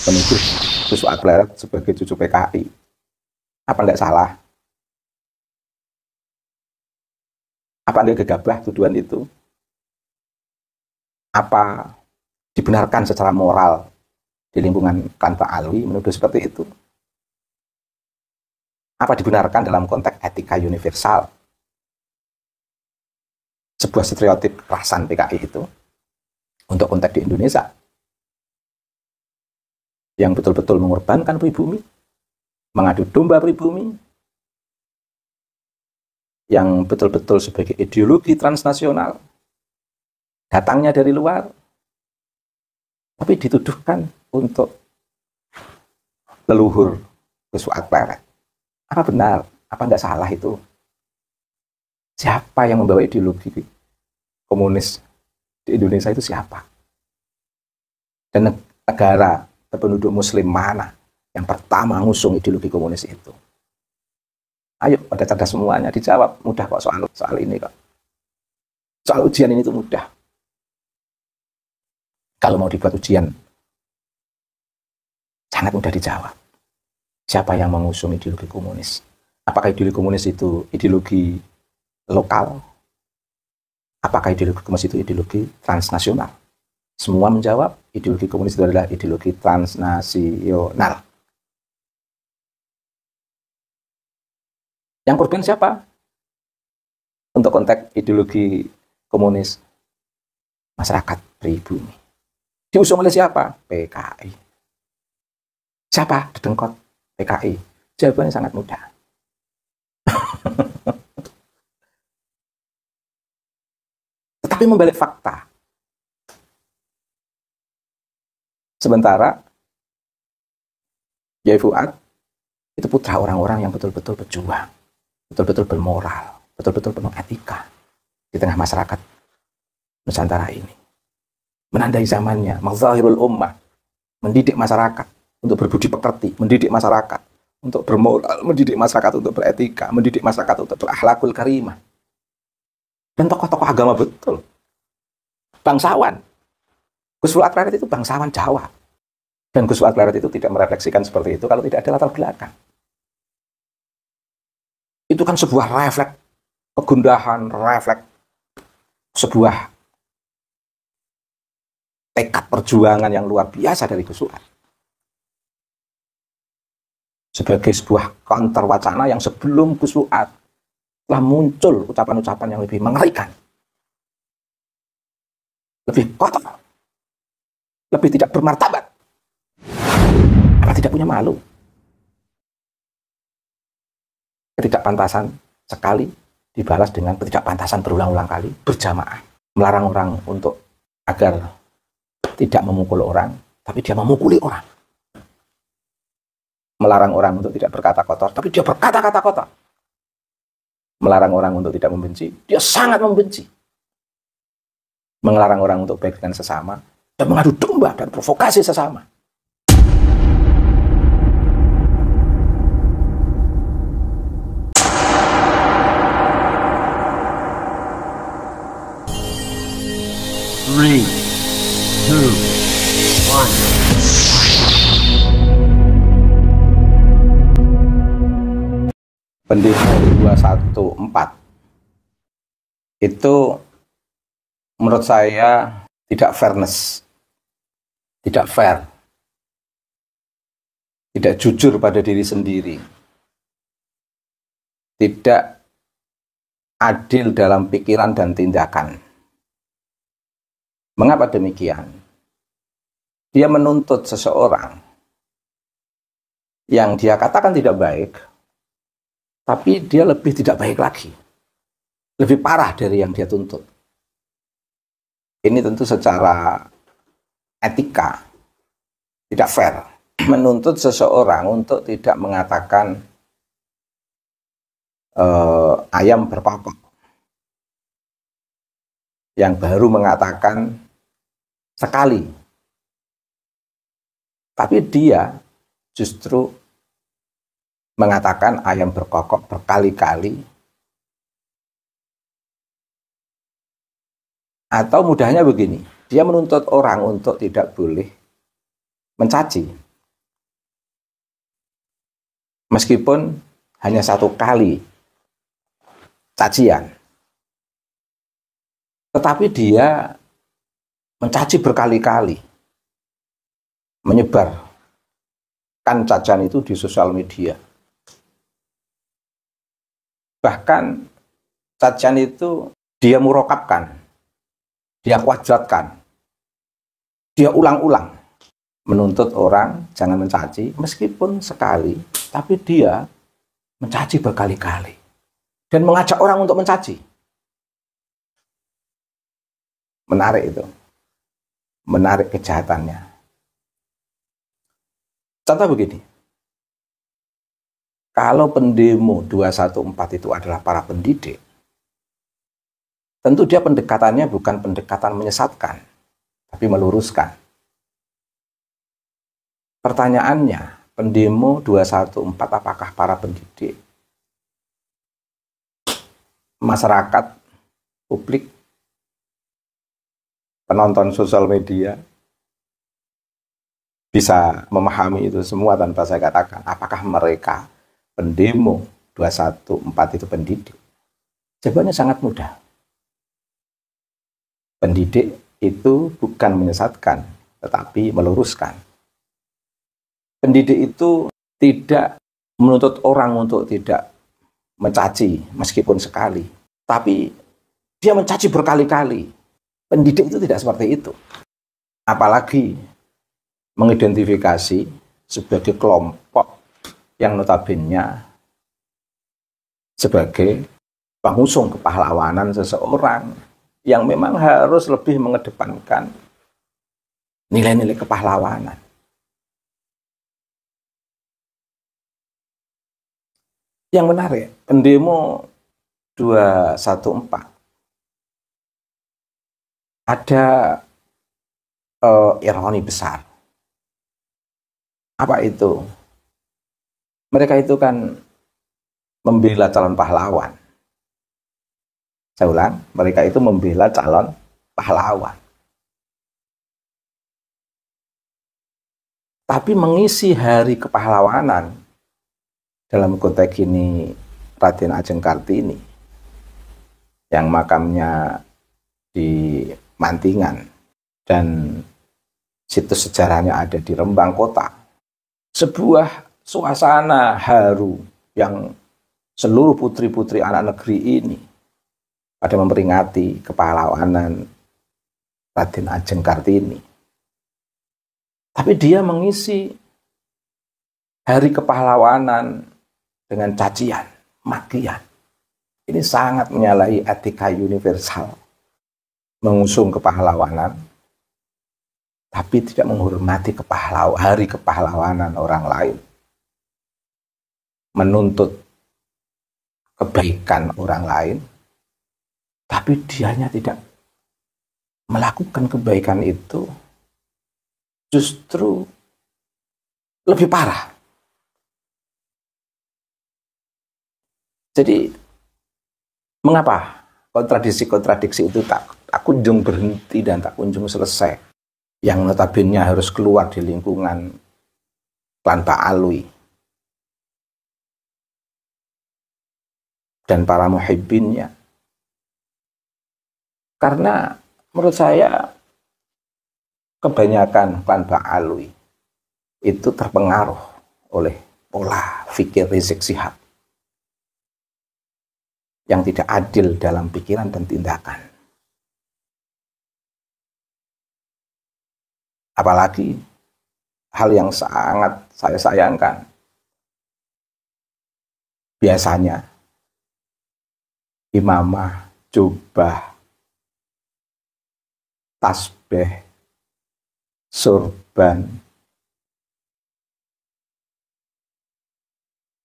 menuduh Gus Fuad Barat sebagai cucu PKI. Apa enggak salah? Apa enggak gegabah tuduhan itu? Apa dibenarkan secara moral di lingkungan klan Pak Alwi menuduh seperti itu? Apa dibenarkan dalam konteks etika universal? Sebuah stereotip kerasan PKI itu untuk konteks di Indonesia yang betul-betul mengorbankan pribumi, mengadu domba pribumi, yang betul-betul sebagai ideologi transnasional, datangnya dari luar, tapi dituduhkan untuk leluhur Gus Fuad Barat. Apa benar? Apa enggak salah itu? Siapa yang membawa ideologi komunis di Indonesia itu siapa? Dan negara berpenduduk muslim mana yang pertama ngusung ideologi komunis itu? Ayo pada cerdas semuanya, dijawab. Mudah kok soal ini kok. Soal ujian ini tuh mudah. Kalau mau dibuat ujian, sangat mudah dijawab. Siapa yang mengusung ideologi komunis? Apakah ideologi komunis itu ideologi lokal? Apakah ideologi komunis itu ideologi transnasional? Semua menjawab, ideologi komunis itu adalah ideologi transnasional. Yang korban siapa? Untuk konteks ideologi komunis, masyarakat pribumi. Diusung oleh siapa? PKI. Siapa? Dedengkot PKI. Jawabannya sangat mudah. Tetapi membalik fakta. Sementara Yai Fuad itu putra orang-orang yang betul-betul berjuang, betul-betul bermoral, betul-betul penuh etika di tengah masyarakat Nusantara ini. Menandai zamannya, mazahirul ummah, mendidik masyarakat untuk berbudi pekerti, mendidik masyarakat untuk bermoral, mendidik masyarakat untuk beretika, mendidik masyarakat untuk berakhlakul karimah. Dan tokoh-tokoh agama betul. Bangsawan. Gus Fuad Barat itu bangsawan Jawa. Dan Gus Fuad Barat itu tidak merefleksikan seperti itu kalau tidak ada latar belakang. Itu kan sebuah refleks kegundahan, refleks sebuah tekad perjuangan yang luar biasa dari Gus Fuad. Sebagai sebuah counter wacana yang sebelum Gus Fuad telah muncul ucapan-ucapan yang lebih mengerikan, lebih kotor, lebih tidak bermartabat. Apa tidak punya malu? Ketidakpantasan sekali dibalas dengan ketidakpantasan berulang-ulang kali, berjamaah. Melarang orang untuk agar tidak memukul orang, tapi dia memukuli orang. Melarang orang untuk tidak berkata kotor, tapi dia berkata-kata kotor. Melarang orang untuk tidak membenci, dia sangat membenci. Melarang orang untuk baik dengan sesama, dan mengadu domba dan provokasi sesama. Three, two, one. Pendemo 214 itu menurut saya tidak fairness, tidak fair, tidak jujur pada diri sendiri, tidak adil dalam pikiran dan tindakan. Mengapa demikian? Dia menuntut seseorang yang dia katakan tidak baik, tapi dia lebih tidak baik lagi. Lebih parah dari yang dia tuntut. Ini tentu secara etika tidak fair. Menuntut seseorang untuk tidak mengatakan ayam berkokok. Yang baru mengatakan sekali. Tapi dia justru mengatakan ayam berkokok berkali-kali. Atau mudahnya begini, dia menuntut orang untuk tidak boleh mencaci Meskipun hanya 1 kali cacian, tetapi dia mencaci berkali-kali, menyebarkan cacian itu di sosial media. Bahkan cacian itu dia murokapkan, dia kuadratkan, dia ulang-ulang, menuntut orang jangan mencaci, meskipun sekali, tapi dia mencaci berkali-kali dan mengajak orang untuk mencaci. Menarik itu, menarik kejahatannya. Contoh begini, kalau pendemo 214 itu adalah para pendidik, tentu dia pendekatannya bukan pendekatan menyesatkan, tapi meluruskan. Pertanyaannya, pendemo 214 apakah para pendidik, masyarakat, publik, penonton sosial media bisa memahami itu semua tanpa saya katakan apakah mereka pendemo 214 itu pendidik? Jawabannya sangat mudah. Pendidik itu bukan menyesatkan, tetapi meluruskan. Pendidik itu tidak menuntut orang untuk tidak mencaci meskipun sekali, tapi dia mencaci berkali-kali. Pendidik itu tidak seperti itu. Apalagi mengidentifikasi sebagai kelompok yang notabene sebagai pengusung kepahlawanan seseorang yang memang harus lebih mengedepankan nilai-nilai kepahlawanan. Yang menarik, pendemo 214 ada ironi besar. Apa itu? Mereka itu kan membela calon pahlawan. Saya ulang, mereka itu membela calon pahlawan. Tapi mengisi hari kepahlawanan, dalam konteks ini Raden Ajeng Kartini, yang makamnya di Mantingan dan situs sejarahnya ada di Rembang Kota. Sebuah suasana haru yang seluruh putri-putri anak negeri ini pada memperingati kepahlawanan Raden Ajeng Kartini. Tapi dia mengisi hari kepahlawanan dengan cacian, makian. Ini sangat menyalahi etika universal. Mengusung kepahlawanan, tapi tidak menghormati hari kepahlawanan orang lain. Menuntut kebaikan orang lain, tapi dianya tidak melakukan kebaikan itu, justru lebih parah. Jadi, mengapa kontradiksi-kontradiksi itu tak kunjung berhenti dan tak kunjung selesai? Yang notabene harus keluar di lingkungan klan Ba'alwi dan para muhibbinnya. Karena menurut saya kebanyakan klan Ba'alwi itu terpengaruh oleh pola fikir Rizik Syihab yang tidak adil dalam pikiran dan tindakan. Apalagi hal yang sangat saya sayangkan, biasanya imamah, jubah, tasbih, surban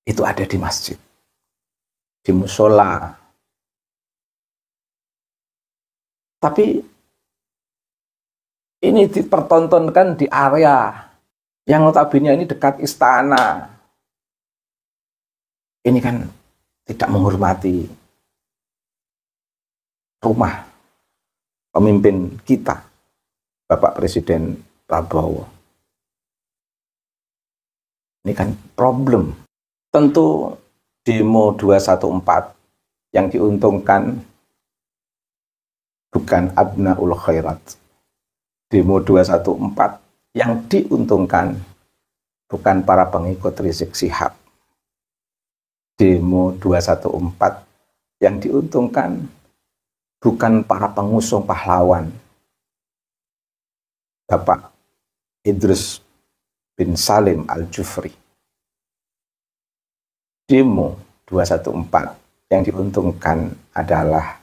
itu ada di masjid, di musola. Tapi ini dipertontonkan di area yang notabene ini dekat istana. Ini kan tidak menghormati rumah pemimpin kita, Bapak Presiden Prabowo. Ini kan problem Tentu demo 214 yang diuntungkan bukan abnaul khairat. Demo 214 yang diuntungkan bukan para pengikut Rizik Syihab. Demo 214 yang diuntungkan bukan para pengusung pahlawan Bapak Idrus bin Salim Al-Jufri. Demo 214 yang diuntungkan adalah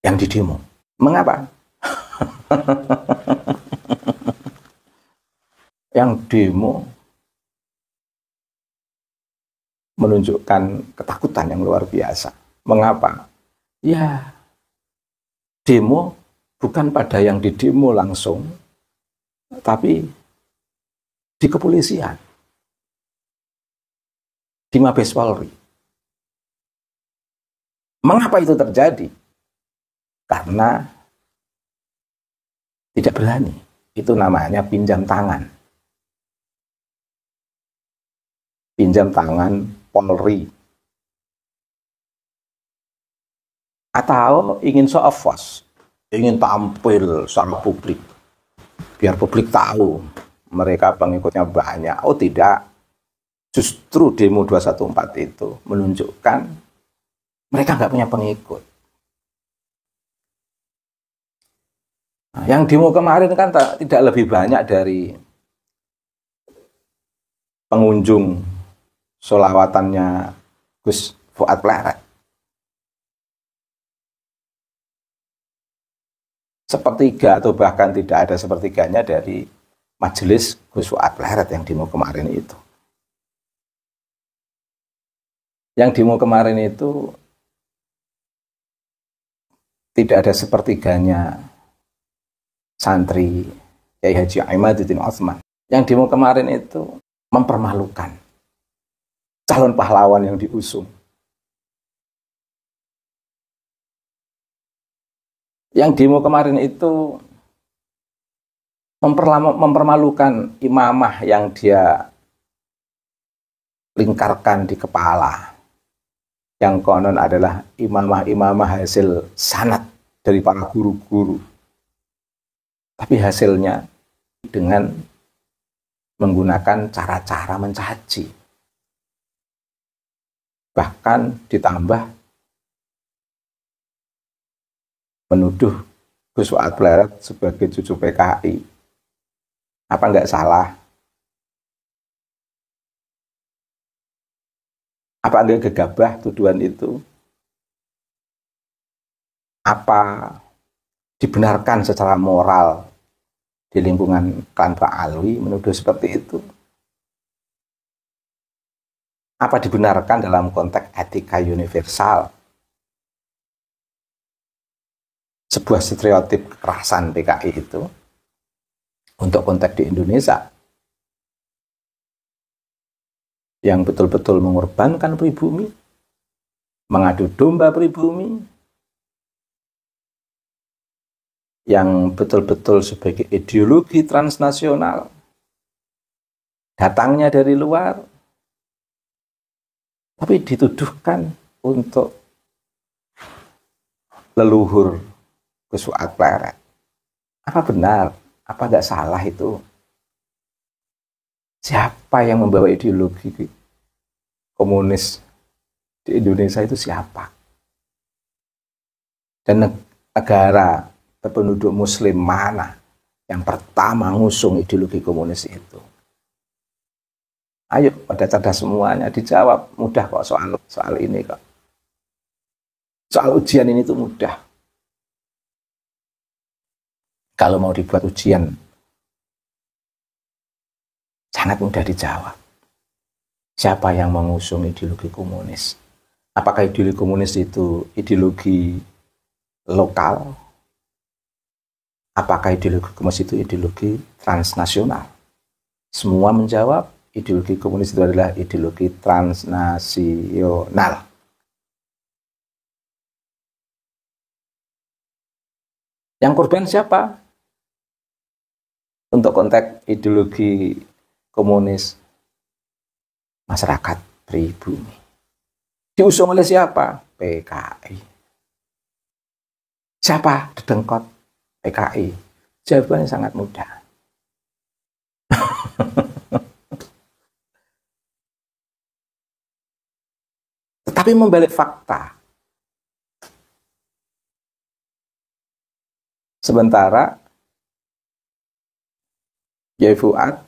yang didemo. Mengapa? Yang demo menunjukkan ketakutan yang luar biasa. Mengapa? Ya, demo bukan pada yang didemo langsung, tapi di kepolisian, di Mabes Polri. Mengapa itu terjadi? Karena tidak berani. Itu namanya pinjam tangan. Pinjam tangan Polri. Atau ingin show off, ingin tampil sama publik. Biar publik tahu mereka pengikutnya banyak. Oh tidak. Justru demo 214 itu menunjukkan mereka nggak punya pengikut. Nah, yang demo kemarin kan tidak lebih banyak dari pengunjung sholawatannya Gus Fuad Pleret. Sepertiga atau bahkan tidak ada sepertiganya dari majelis Gus Fuad Pleret yang demo kemarin itu. Yang demo kemarin itu tidak ada sepertiganya santri Kiai Haji Imaduddin Utsman. Yang demo kemarin itu mempermalukan calon pahlawan yang diusung. Yang demo kemarin itu mempermalukan imamah yang dia lingkarkan di kepala. Yang konon adalah imamah-imamah hasil sanad dari para guru-guru. Tapi hasilnya dengan menggunakan cara-cara mencaci. Bahkan ditambah menuduh Gus Fuad Pleret sebagai cucu PKI. Apa enggak salah? Apa enggak gegabah tuduhan itu? Apa dibenarkan secara moral di lingkungan klan Pak Alwi menuduh seperti itu? Apa dibenarkan dalam konteks etika universal? Sebuah stereotip kekerasan PKI itu untuk konteks di Indonesia yang betul-betul mengorbankan pribumi, mengadu domba pribumi, yang betul-betul sebagai ideologi transnasional, datangnya dari luar, tapi dituduhkan untuk leluhur Gus Fuad Pleret. Apa benar? Apa nggak salah itu? Siapa yang membawa ideologi komunis di Indonesia itu siapa? Dan negara berpenduduk muslim mana yang pertama ngusung ideologi komunis itu? Ayo pada cerdas semuanya, dijawab. Mudah kok soal ini kok. Soal ujian ini tuh mudah. Kalau mau dibuat ujian sangat mudah dijawab. Siapa yang mengusung ideologi komunis? Apakah ideologi komunis itu ideologi lokal? Apakah ideologi komunis itu ideologi transnasional? Semua menjawab ideologi komunis itu adalah ideologi transnasional. Yang korban siapa? Untuk konteks ideologi komunis masyarakat pribumi. Diusung oleh siapa? PKI. Siapa dedengkot PKI? Jawabannya sangat mudah. Tetapi membalik fakta. Sementara Yai Fuad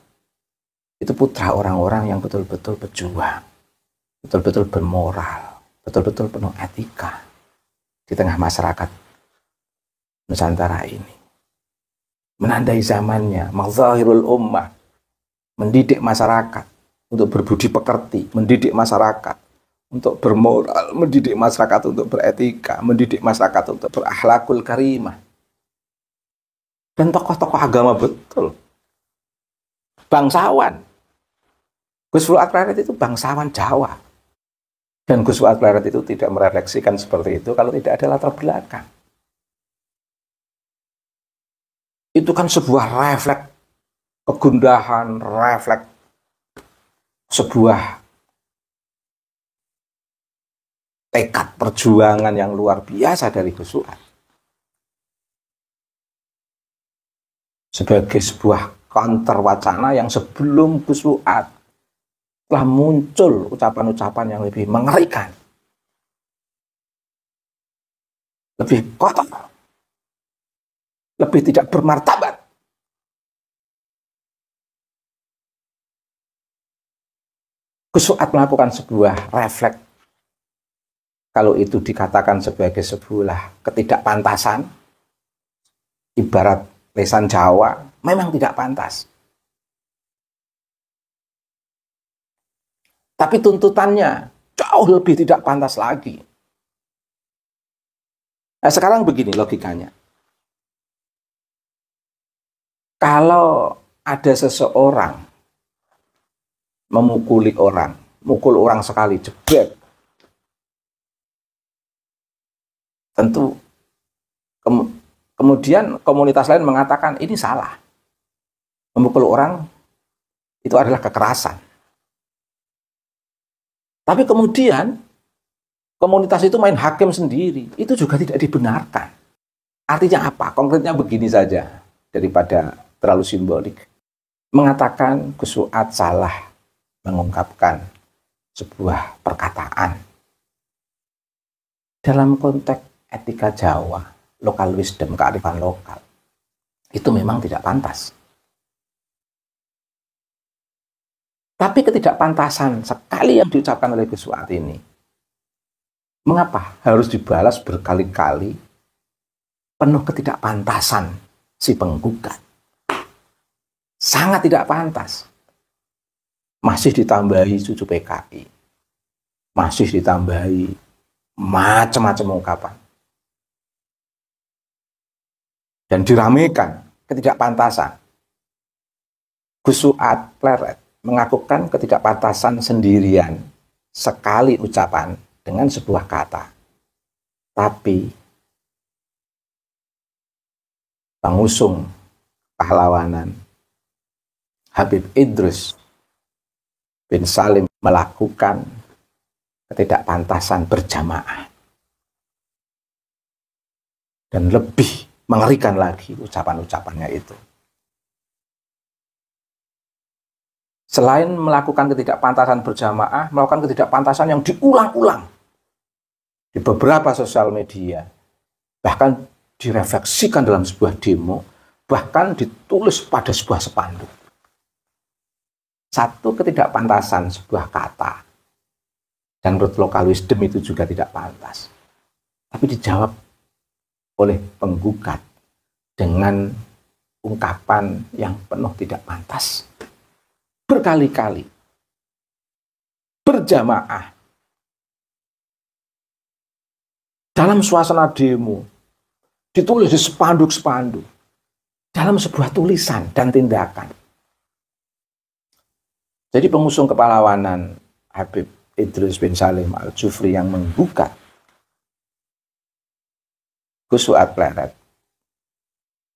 itu putra orang-orang yang betul-betul berjuang, betul-betul bermoral, betul-betul penuh etika di tengah masyarakat Nusantara ini. Menandai zamannya, mazahirul ummah, mendidik masyarakat untuk berbudi pekerti, mendidik masyarakat untuk bermoral, mendidik masyarakat untuk beretika, mendidik masyarakat untuk berakhlakul karimah. Dan tokoh-tokoh agama betul. Bangsawan. Gus Fuad Pleret itu bangsawan Jawa. Dan Gus Fuad Pleret itu tidak merefleksikan seperti itu kalau tidak ada latar belakang. Itu kan sebuah refleks kegundahan, refleks sebuah tekad perjuangan yang luar biasa dari Gus Fuad. Sebagai sebuah counter wacana yang sebelum Gus Fuad telah muncul ucapan-ucapan yang lebih mengerikan, lebih kotor, lebih tidak bermartabat. Gus Fuad melakukan sebuah refleks, kalau itu dikatakan sebagai sebuah ketidakpantasan, ibarat lisan Jawa, memang tidak pantas. Tapi tuntutannya jauh lebih tidak pantas lagi. Nah, sekarang begini logikanya. Kalau ada seseorang memukuli orang, mukul orang sekali, jebret, tentu kemudian komunitas lain mengatakan ini salah. Memukul orang itu adalah kekerasan. Tapi kemudian komunitas itu main hakim sendiri, itu juga tidak dibenarkan. Artinya apa? Konkretnya begini saja, daripada terlalu simbolik. Mengatakan Gus Fuad salah mengungkapkan sebuah perkataan. Dalam konteks etika Jawa, local wisdom, kearifan lokal, itu memang tidak pantas. Tapi ketidakpantasan sekali yang diucapkan oleh Gus Fuad ini, mengapa harus dibalas berkali-kali penuh ketidakpantasan si penggugat? Sangat tidak pantas. Masih ditambahi cucu PKI, masih ditambahi macam-macam ungkapan. Dan diramekan ketidakpantasan. Gus Fuad Pleret mengakukan ketidakpantasan sendirian sekali ucapan dengan sebuah kata. Tapi pengusung pahlawanan Habib Idrus bin Salim melakukan ketidakpantasan berjamaah. Dan lebih mengerikan lagi ucapan-ucapannya itu. Selain melakukan ketidakpantasan berjamaah, melakukan ketidakpantasan yang diulang-ulang di beberapa sosial media, bahkan direfleksikan dalam sebuah demo, bahkan ditulis pada sebuah spanduk. Satu, ketidakpantasan sebuah kata, dan menurut local wisdom itu juga tidak pantas. Tapi dijawab oleh penggugat dengan ungkapan yang penuh tidak pantas. Berkali-kali, berjamaah, dalam suasana demo, ditulis di spanduk-spanduk, dalam sebuah tulisan dan tindakan. Jadi pengusung kepahlawanan Habib Idrus bin Salim Al-Jufri yang menggugat Gus Fuad Pleret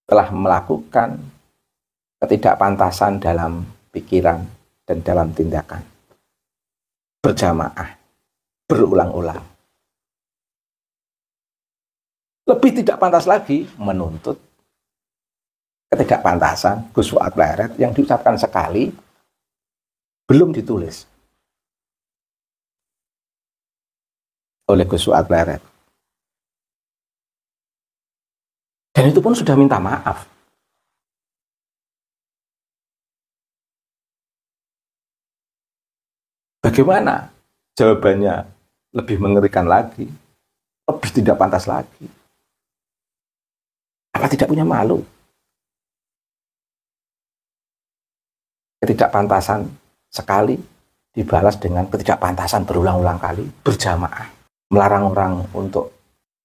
telah melakukan ketidakpantasan dalam pikiran dan dalam tindakan berjamaah, berulang-ulang. Lebih tidak pantas lagi menuntut ketidakpantasan Gus Fuad Pleret yang diucapkan sekali, belum ditulis oleh Gus Fuad Pleret. Dan itu pun sudah minta maaf. Bagaimana jawabannya? Lebih mengerikan lagi, lebih tidak pantas lagi. Apa tidak punya malu? Ketidakpantasan sekali dibalas dengan ketidakpantasan berulang-ulang kali, berjamaah. Melarang orang untuk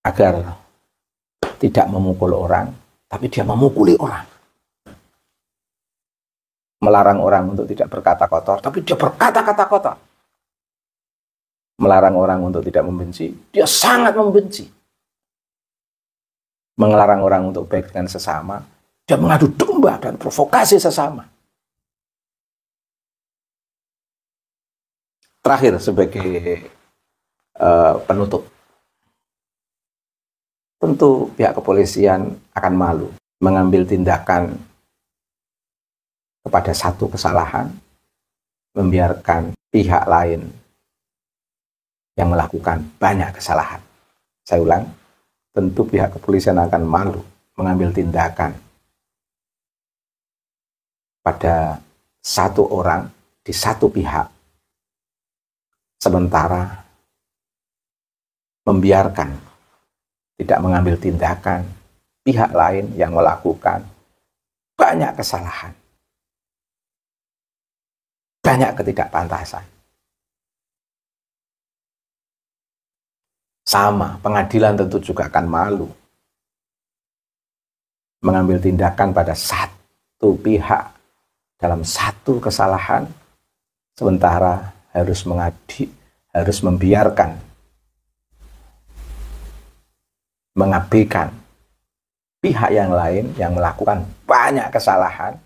agar tidak memukul orang, tapi dia memukuli orang. Melarang orang untuk tidak berkata kotor, tapi dia berkata-kata kotor. Melarang orang untuk tidak membenci, dia sangat membenci. Melarang orang untuk baik dengan sesama, dia mengadu domba dan provokasi sesama. Terakhir sebagai penutup, tentu pihak kepolisian akan malu mengambil tindakan kepada satu kesalahan, membiarkan pihak lain yang melakukan banyak kesalahan. Saya ulang, tentu pihak kepolisian akan malu mengambil tindakan pada satu orang di satu pihak, sementara membiarkan, tidak mengambil tindakan pihak lain yang melakukan banyak kesalahan, banyak ketidakpantasan. Sama, pengadilan tentu juga akan malu mengambil tindakan pada satu pihak dalam satu kesalahan, sementara harus membiarkan, mengabaikan pihak yang lain yang melakukan banyak kesalahan,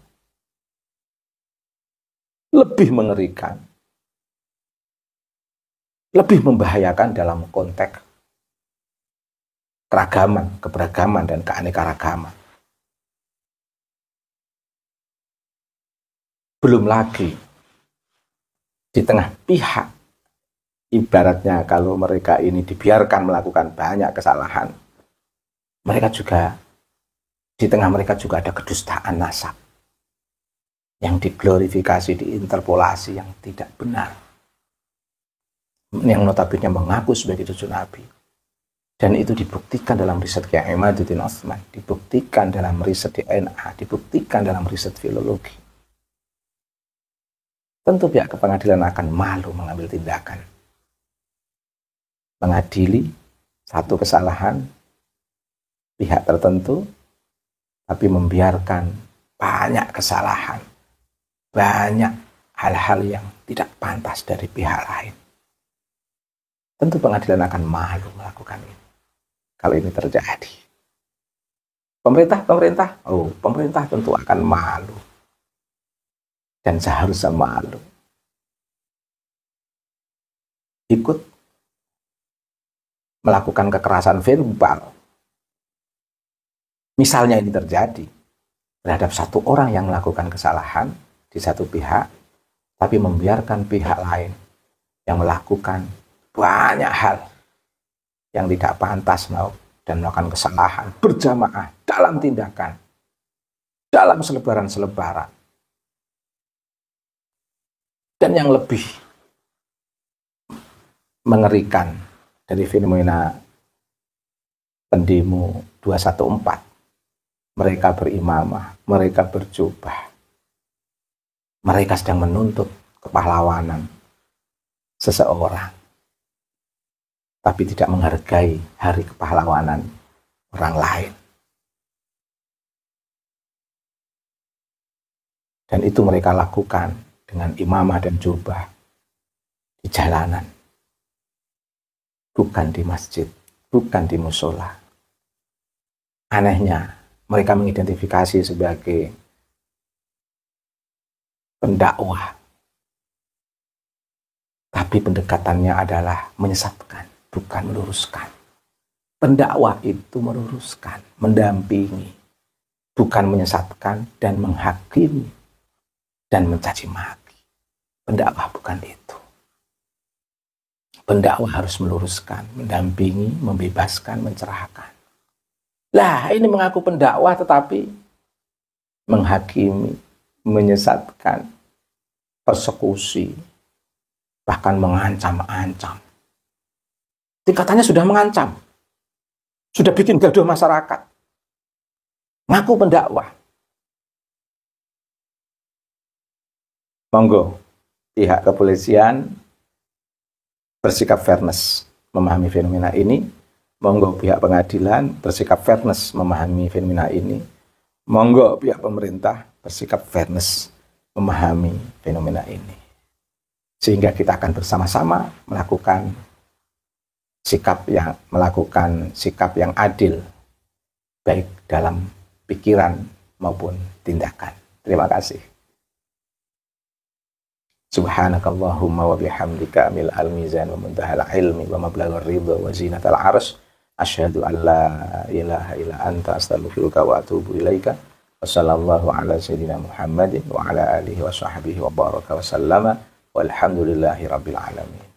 lebih mengerikan, lebih membahayakan dalam konteks keragaman, keberagaman, dan keanekaragaman. Belum lagi di tengah pihak, ibaratnya kalau mereka ini dibiarkan melakukan banyak kesalahan, mereka juga, di tengah mereka juga ada kedustaan nasab yang diglorifikasi, diinterpolasi yang tidak benar, yang notabene mengaku sebagai cucu Nabi. Dan itu dibuktikan dalam riset Kiai Imaduddin Utsman, dibuktikan dalam riset DNA, dibuktikan dalam riset filologi. Tentu pihak pengadilan akan malu mengambil tindakan, mengadili satu kesalahan pihak tertentu, tapi membiarkan banyak kesalahan, banyak hal-hal yang tidak pantas dari pihak lain. Tentu pengadilan akan malu melakukan ini kalau ini terjadi. Pemerintah tentu akan malu dan seharusnya malu ikut melakukan kekerasan verbal. Misalnya ini terjadi terhadap satu orang yang melakukan kesalahan di satu pihak, tapi membiarkan pihak lain yang melakukan banyak hal yang tidak pantas dan melakukan kesalahan berjamaah dalam tindakan, dalam selebaran-selebaran. Dan yang lebih mengerikan dari fenomena pendemo 214, mereka berimamah, mereka berjubah, mereka sedang menuntut kepahlawanan seseorang, tapi tidak menghargai hari kepahlawanan orang lain. Dan itu mereka lakukan dengan imamah dan jubah di jalanan, bukan di masjid, bukan di musola. Anehnya, mereka mengidentifikasi sebagai pendakwah Tapi pendekatannya adalah menyesatkan, bukan meluruskan. Pendakwah itu meluruskan, mendampingi, bukan menyesatkan dan menghakimi dan mencaci maki. Pendakwah bukan itu. Pendakwah harus meluruskan, mendampingi, membebaskan, mencerahkan. Lah, ini mengaku pendakwah tetapi menghakimi, menyesatkan, persekusi, bahkan mengancam-ancam. Tingkatannya sudah mengancam, sudah bikin gaduh masyarakat. Ngaku pendakwah. Monggo, pihak kepolisian bersikap fairness memahami fenomena ini. Monggo pihak pengadilan bersikap fairness memahami fenomena ini. Monggo pihak pemerintah bersikap fairness memahami fenomena ini. Sehingga kita akan bersama-sama melakukan sikap yang adil, baik dalam pikiran maupun tindakan. Terima kasih. Subhanakallahumma wa bihamdika mil al-mizan wa muntahal ilmi wa mablaghar ridha wa zinatal arsy. Asyhadu an la ilaha illa anta astaghfiruka wa atubu ilaika. Wassallallahu ala sayyidina Muhammadin wa ala alihi wa sahbihi wa baraka wa sallama. Walhamdulillahi rabbil alamin.